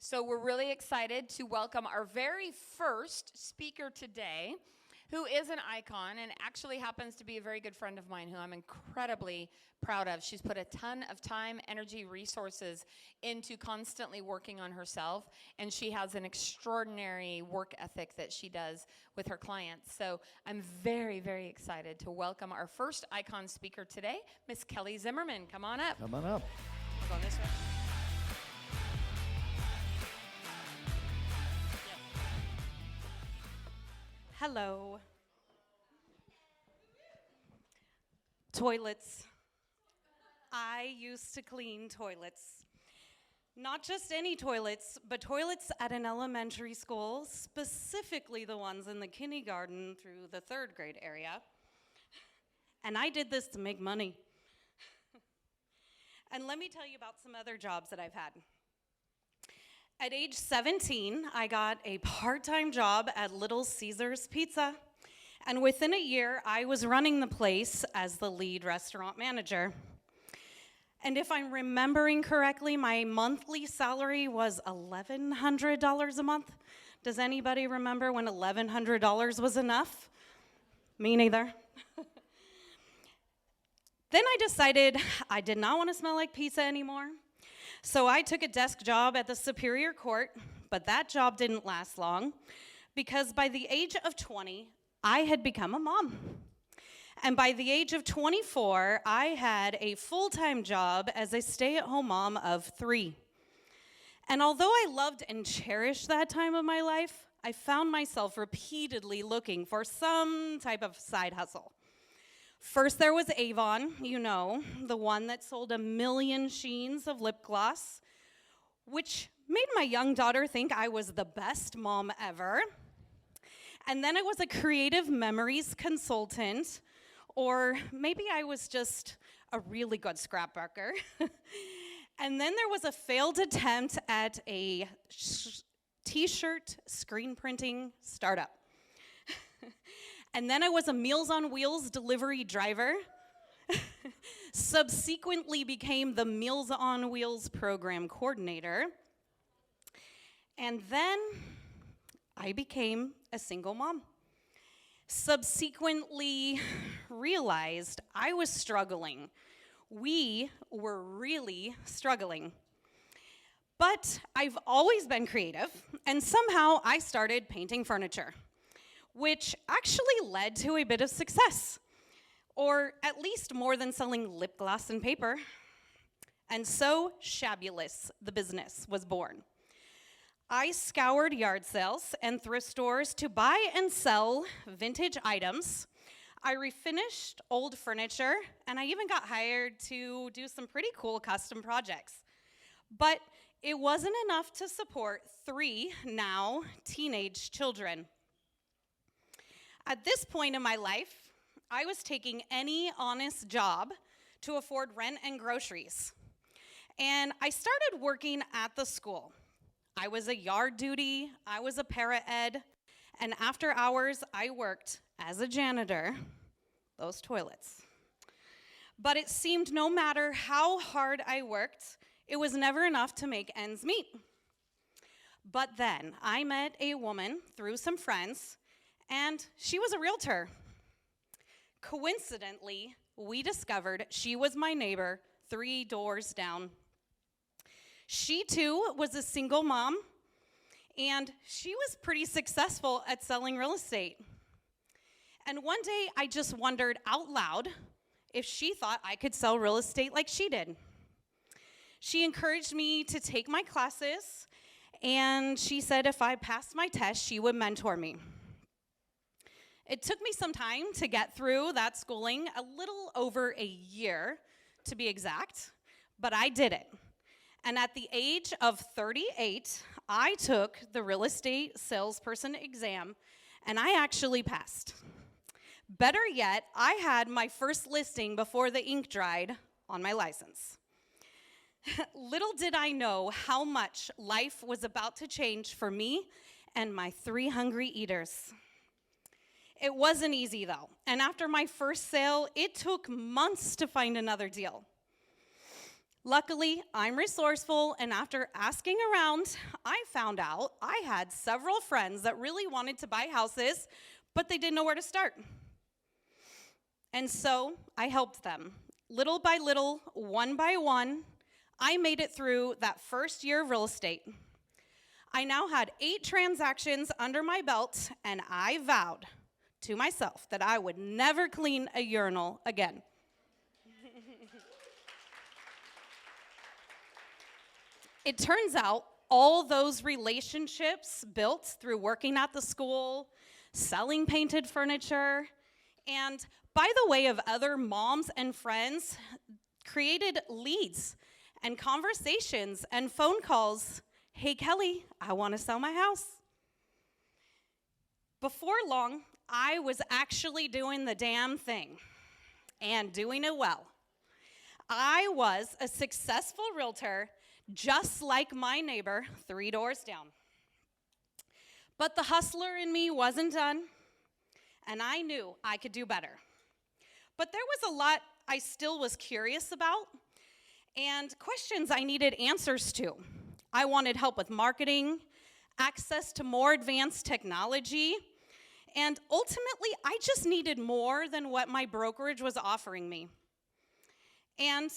So we're really excited to welcome our very first speaker today, who is an icon and actually happens to be a very good friend of mine who I'm incredibly proud of. She's put a ton of time, energy, resources into constantly working on herself, and she has an extraordinary work ethic that she does with her clients. So I'm very, very excited to welcome our first icon speaker today, Miss Kelly Zimmerman. Come on up. Come on up. Go this way. Hello. Toilets. I used to clean toilets. Not just any toilets, but toilets at an elementary school, specifically the ones in the kindergarten through the 3rd grade area. And I did this to make money. And let me tell you about some other jobs that I've had. At age 17, I got a part-time job at Little Caesars Pizza, and within a year, I was running the place as the lead restaurant manager. And if I'm remembering correctly, my monthly salary was $1,100 a month. Does anybody remember when $1,100 was enough? Me neither. Then I decided I did not want to smell like pizza anymore. So I took a desk job at the Superior Court, but that job didn't last long because by the age of 20, I had become a mom. And by the age of 24, I had a full-time job as a stay-at-home mom of 3. And although I loved and cherished that time of my life, I found myself repeatedly looking for some type of side hustle. First, there was Avon, you know, the one that sold 1 million sheens of lip gloss, which made my young daughter think I was the best mom ever. And then I was a creative memories consultant, or maybe I was just a really good scrapbooker. And then there was a failed attempt at a t-shirt screen printing startup. And then I was a Meals on Wheels delivery driver. Subsequently became the Meals on Wheels program coordinator. And then I became a single mom. Subsequently realized I was struggling. We were really struggling. But I've always been creative, and somehow I started painting furniture, which actually led to a bit of success, or at least more than selling lip gloss and paper. And so Shabulous, the business, was born. I scoured yard sales and thrift stores to buy and sell vintage items. I refinished old furniture, and I even got hired to do some pretty cool custom projects. But it wasn't enough to support 3 now teenage children. At this point in my life, I was taking any honest job to afford rent and groceries. And I started working at the school. I was a yard duty, I was a para-ed, and after hours, I worked as a janitor, those toilets. But it seemed no matter how hard I worked, it was never enough to make ends meet. But then I met a woman through some friends, and she was a realtor. Coincidentally, we discovered she was my neighbor 3 doors down. She too was a single mom, and she was pretty successful at selling real estate. And one day I just wondered out loud if she thought I could sell real estate like she did. She encouraged me to take my classes, and she said if I passed my test, she would mentor me. It took me some time to get through that schooling, a little over a year to be exact, but I did it. And at the age of 38, I took the real estate salesperson exam, and I actually passed. Better yet, I had my first listing before the ink dried on my license. Little did I know how much life was about to change for me and my 3 hungry eaters. It wasn't easy though, and after my first sale, it took months to find another deal. Luckily, I'm resourceful, and after asking around, I found out I had several friends that really wanted to buy houses, but they didn't know where to start. And so I helped them. Little by little, one by one, I made it through that first year of real estate. I now had 8 transactions under my belt, and I vowed to myself that I would never clean a urinal again. It turns out all those relationships built through working at the school, selling painted furniture, and by the way of other moms and friends, created leads and conversations and phone calls. Hey, Kelly, I want to sell my house. Before long, I was actually doing the damn thing and doing it well. I was a successful realtor, just like my neighbor 3 doors down. But the hustler in me wasn't done, and I knew I could do better. But there was a lot I still was curious about and questions I needed answers to. I wanted help with marketing, access to more advanced technology, and ultimately, I just needed more than what my brokerage was offering me. And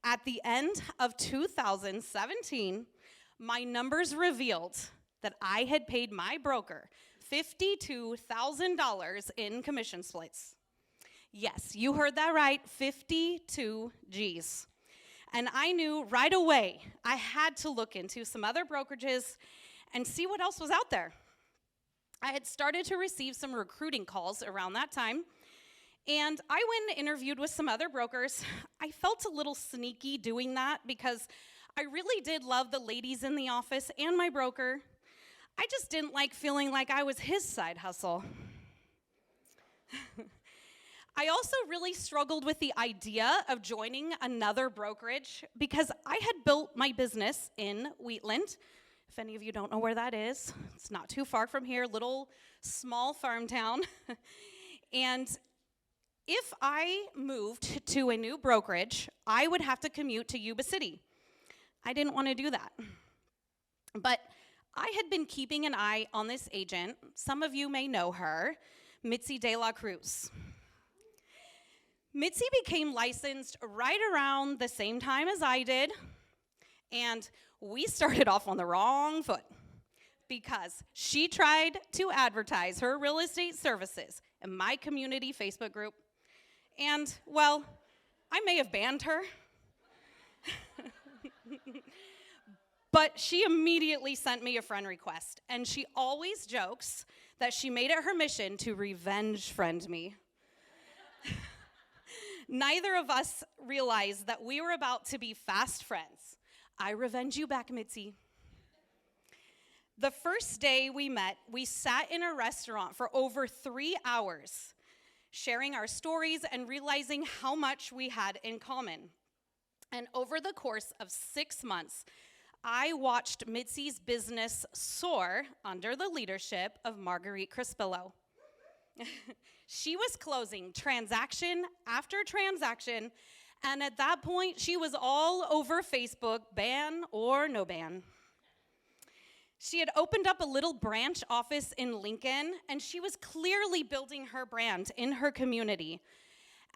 at the end of 2017, my numbers revealed that I had paid my broker $52,000 in commission splits. Yes, you heard that right, 52 G's. And I knew right away I had to look into some other brokerages and see what else was out there. I had started to receive some recruiting calls around that time, and I went and interviewed with some other brokers. I felt a little sneaky doing that because I really did love the ladies in the office and my broker. I just didn't like feeling like I was his side hustle. I also really struggled with the idea of joining another brokerage because I had built my business in Wheatland. If any of you don't know where that is, it's not too far from here, little small farm town. And if I moved to a new brokerage, I would have to commute to Yuba City. I didn't want to do that. But I had been keeping an eye on this agent. Some of you may know her, Mitzi De La Cruz. Mitzi became licensed right around the same time as I did, and we started off on the wrong foot because she tried to advertise her real estate services in my community Facebook group. And, well, I may have banned her, but she immediately sent me a friend request. And she always jokes that she made it her mission to revenge friend me. Neither of us realized that we were about to be fast friends. I revenge you back, Mitzi. The first day we met, we sat in a restaurant for over 3 hours, sharing our stories and realizing how much we had in common. And over the course of 6 months, I watched Mitzi's business soar under the leadership of Marguerite Crispillo. She was closing transaction after transaction, and at that point, she was all over Facebook, ban or no ban. She had opened up a little branch office in Lincoln, and she was clearly building her brand in her community.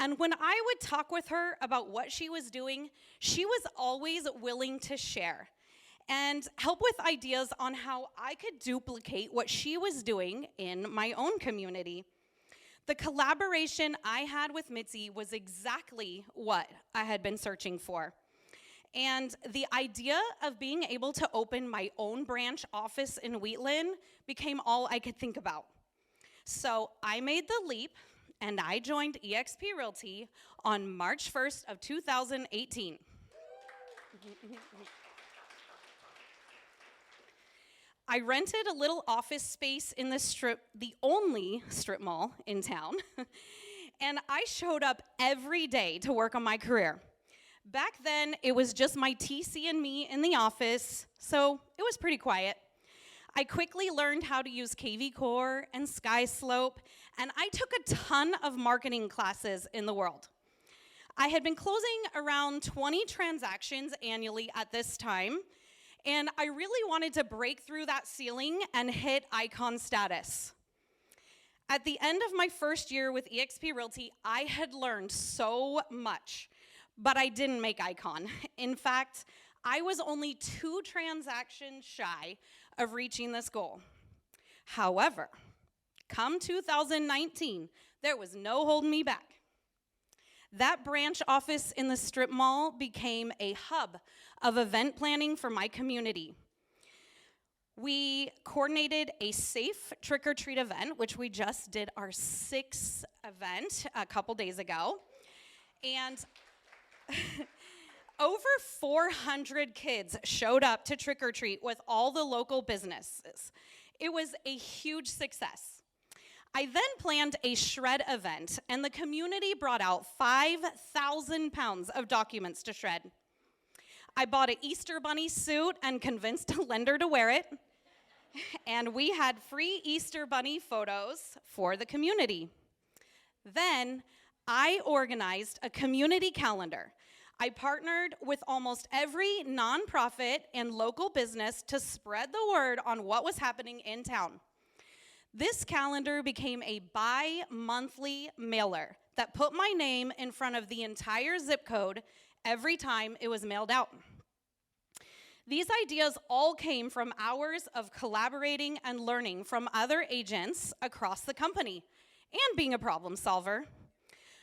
And when I would talk with her about what she was doing, she was always willing to share and help with ideas on how I could duplicate what she was doing in my own community. The collaboration I had with Mitzi was exactly what I had been searching for. And the idea of being able to open my own branch office in Wheatland became all I could think about. So I made the leap, and I joined eXp Realty on March 1st of 2018. I rented a little office space in the only strip mall in town, and I showed up every day to work on my career. Back then, it was just my TC and me in the office, so it was pretty quiet. I quickly learned how to use KV Core and SkySlope, and I took a ton of marketing classes in the world. I had been closing around 20 transactions annually at this time, and I really wanted to break through that ceiling and hit icon status. At the end of my first year with eXp Realty, I had learned so much, but I didn't make icon. In fact, I was only 2 transactions shy of reaching this goal. However, come 2019, there was no holding me back. That branch office in the strip mall became a hub of event planning for my community. We coordinated a safe trick-or-treat event, which we just did our 6th event a couple days ago. And over 400 kids showed up to trick-or-treat with all the local businesses. It was a huge success. I then planned a shred event, and the community brought out 5,000 pounds of documents to shred. I bought an Easter bunny suit and convinced a lender to wear it, and we had free Easter bunny photos for the community. Then I organized a community calendar. I partnered with almost every nonprofit and local business to spread the word on what was happening in town. This calendar became a bi-monthly mailer that put my name in front of the entire zip code every time it was mailed out. These ideas all came from hours of collaborating and learning from other agents across the company and being a problem solver.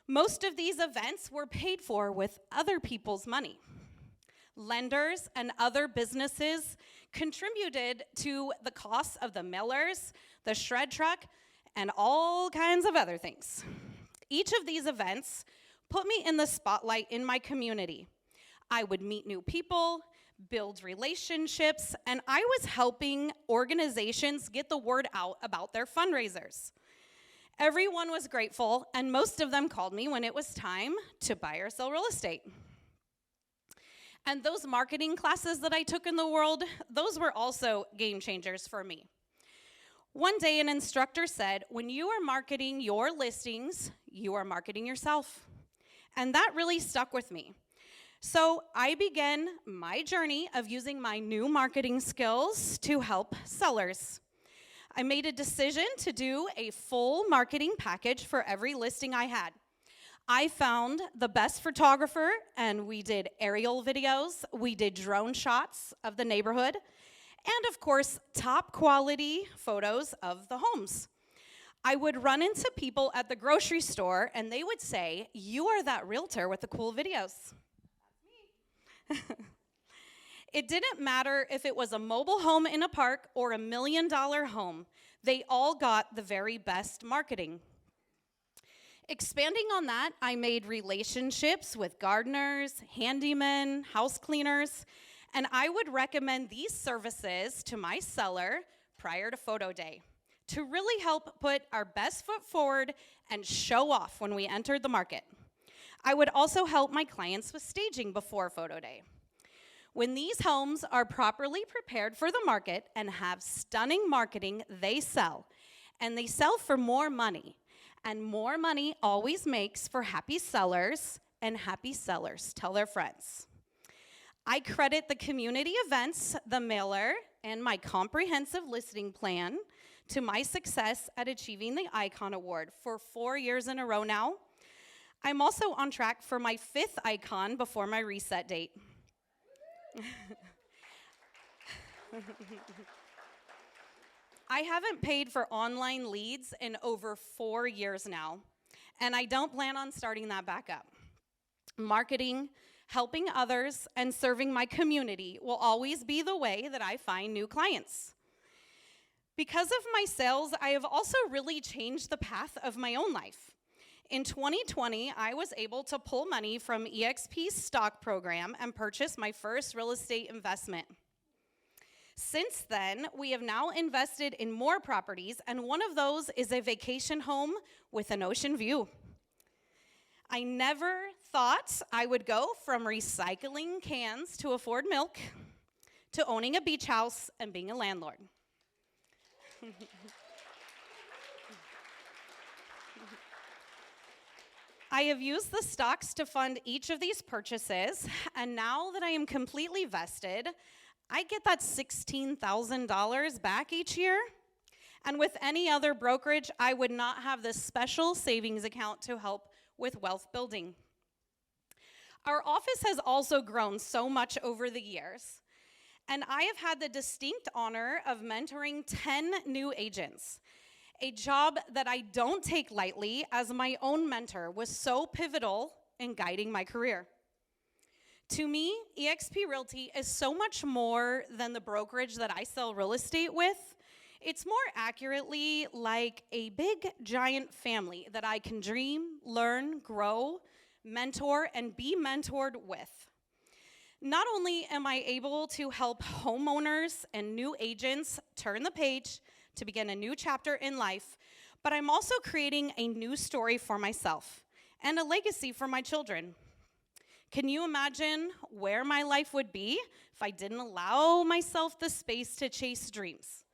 Most of these events were paid for with other people's money. Lenders and other businesses contributed to the costs of the mailers, the shred truck, and all kinds of other things. Each of these events put me in the spotlight in my community. I would meet new people, build relationships, and I was helping organizations get the word out about their fundraisers. Everyone was grateful, and most of them called me when it was time to buy or sell real estate. And those marketing classes that I took in the world, those were also game changers for me. One day, an instructor said, when you are marketing your listings, you are marketing yourself. And that really stuck with me. So I began my journey of using my new marketing skills to help sellers. I made a decision to do a full marketing package for every listing I had. I found the best photographer, and we did aerial videos, we did drone shots of the neighborhood, and of course, top quality photos of the homes. I would run into people at the grocery store, and they would say, "You are that realtor with the cool videos." That's me. It didn't matter if it was a mobile home in a park or $1 million home. They all got the very best marketing. Expanding on that, I made relationships with gardeners, handymen, house cleaners, and I would recommend these services to my seller prior to photo day to really help put our best foot forward and show off when we entered the market. I would also help my clients with staging before photo day. When these homes are properly prepared for the market and have stunning marketing, they sell. And they sell for more money. And more money always makes for happy sellers, and happy sellers tell their friends. I credit the community events, the mailer, and my comprehensive listing plan to my success at achieving the Icon Award for 4 years in a row now. I'm also on track for my 5th Icon before my reset date. I haven't paid for online leads in over 4 years now, and I don't plan on starting that back up. Marketing, helping others, and serving my community will always be the way that I find new clients. Because of my sales, I have also really changed the path of my own life. In 2020, I was able to pull money from eXp's stock program and purchase my first real estate investment. Since then, we have now invested in more properties, and one of those is a vacation home with an ocean view. I never thought I would go from recycling cans to afford milk to owning a beach house and being a landlord. I have used the stocks to fund each of these purchases, and now that I am completely vested, I get that $16,000 back each year. And with any other brokerage, I would not have this special savings account to help with wealth building. Our office has also grown so much over the years, and I have had the distinct honor of mentoring 10 new agents, a job that I don't take lightly, as my own mentor was so pivotal in guiding my career. To me, eXp Realty is so much more than the brokerage that I sell real estate with. It's more accurately like a big, giant family that I can dream, learn, grow, mentor, and be mentored with. Not only am I able to help homeowners and new agents turn the page to begin a new chapter in life, but I'm also creating a new story for myself and a legacy for my children. Can you imagine where my life would be if I didn't allow myself the space to chase dreams?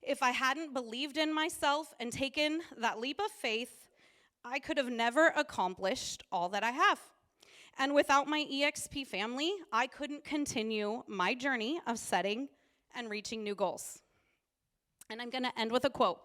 If I hadn't believed in myself and taken that leap of faith, I could have never accomplished all that I have. And without my eXp family, I couldn't continue my journey of setting and reaching new goals. And I'm going to end with a quote.